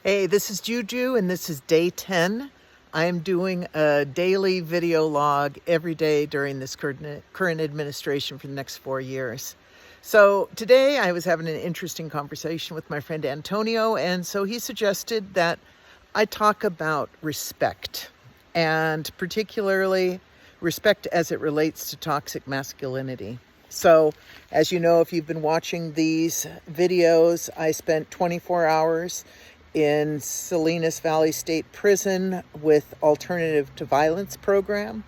Hey, this is Juju, and this is day 10. I am doing a daily video log every day during this current administration for the next 4 years. So today I was having an interesting conversation with my friend Antonio, and so he suggested that I talk about respect, and particularly respect as it relates to toxic masculinity. So, as you know, if you've been watching these videos, I spent 24 hours in Salinas Valley State Prison with Alternative to Violence program.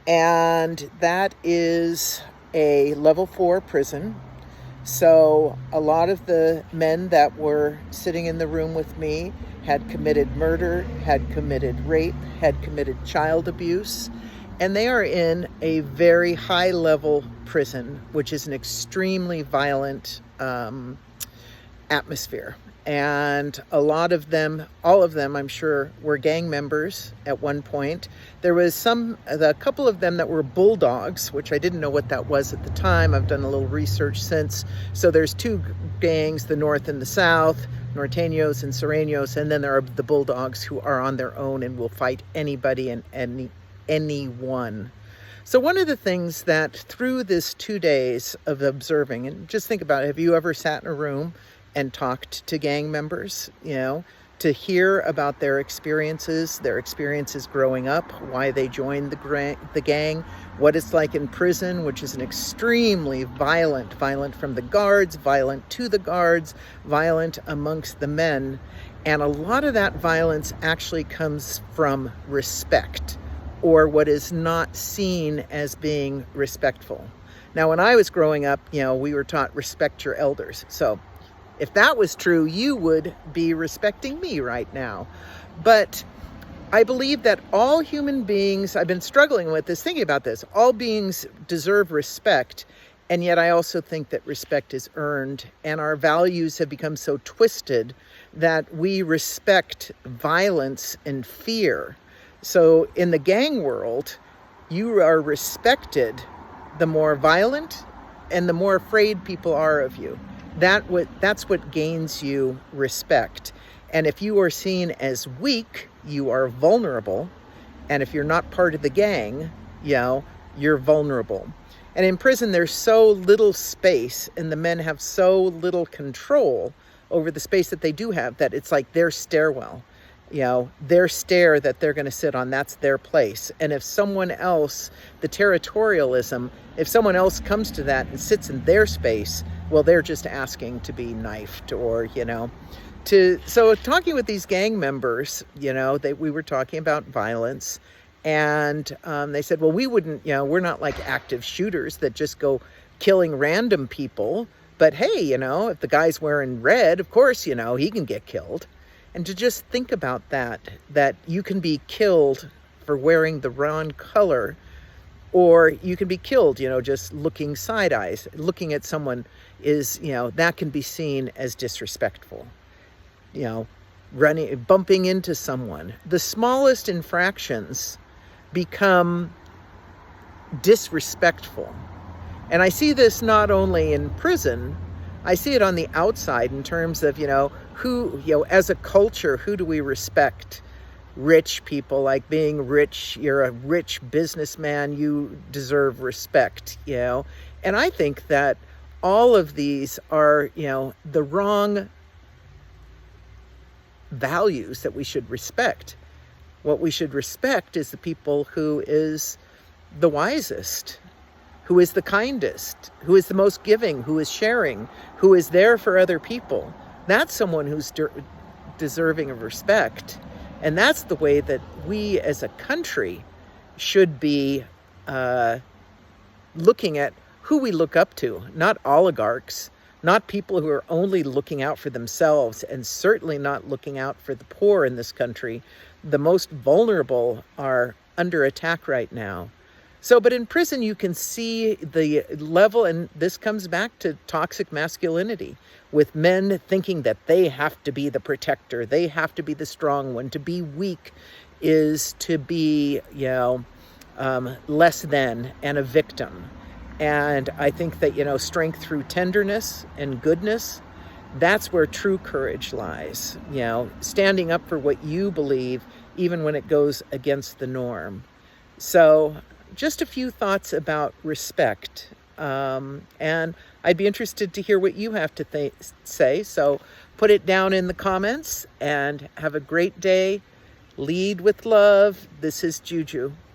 And that is a level 4 prison. So a lot of the men that were sitting in the room with me had committed murder, had committed rape, had committed child abuse. And they are in a very high level prison, which is an extremely violent atmosphere. And a lot of them, all of them, I'm sure, were gang members at one point. There was a couple of them that were bulldogs, which I didn't know what that was at the time. I've done a little research since. So there's two gangs, the North and the South, Norteños and Sureños, and then there are the bulldogs who are on their own and will fight anybody and anyone. So one of the things that through this 2 days of observing, and just think about it, have you ever sat in a room and talked to gang members, to hear about their experiences growing up, why they joined the gang, what it's like in prison, which is an extremely violent from the guards, violent to the guards, violent amongst the men. And a lot of that violence actually comes from respect, or what is not seen as being respectful. Now, when I was growing up, we were taught respect your elders. So if that was true, you would be respecting me right now. But I believe that all human beings, I've been struggling with this, thinking about this, all beings deserve respect. And yet I also think that respect is earned, and our values have become so twisted that we respect violence and fear. So in the gang world, you are respected the more violent and the more afraid people are of you. That's what gains you respect. And if you are seen as weak, you are vulnerable. And if you're not part of the gang, you're vulnerable. And in prison, there's so little space, and the men have so little control over the space that they do have, that it's like their stairwell. Their stair that they're going to sit on, that's their place. And if someone else, the territorialism, if someone else comes to that and sits in their space, well, they're just asking to be knifed or, So talking with these gang members, we were talking about violence, and they said, well, we wouldn't, we're not like active shooters that just go killing random people. But hey, if the guy's wearing red, of course, he can get killed. And to just think about that you can be killed for wearing the wrong color, or you can be killed, just looking side eyes. Looking at someone is, that can be seen as disrespectful. Bumping into someone. The smallest infractions become disrespectful. And I see this not only in prison, I see it on the outside in terms of, who, as a culture, who do we respect? Rich people, like being rich, you're a rich businessman, you deserve respect, And I think that all of these are, the wrong values that we should respect. What we should respect is the people who is the wisest, who is the kindest, who is the most giving, who is sharing, who is there for other people. That's someone who's deserving of respect. And that's the way that we as a country should be looking at who we look up to, not oligarchs, not people who are only looking out for themselves, and certainly not looking out for the poor in this country. The most vulnerable are under attack right now. So, but in prison, you can see the level, and this comes back to toxic masculinity, with men thinking that they have to be the protector, they have to be the strong one. To be weak is to be, less than and a victim. And I think that, strength through tenderness and goodness That's where true courage lies, standing up for what you believe, even when it goes against the norm. So, just a few thoughts about respect. And I'd be interested to hear what you have to say. So, put it down in the comments and have a great day. Lead with love. This is Juju.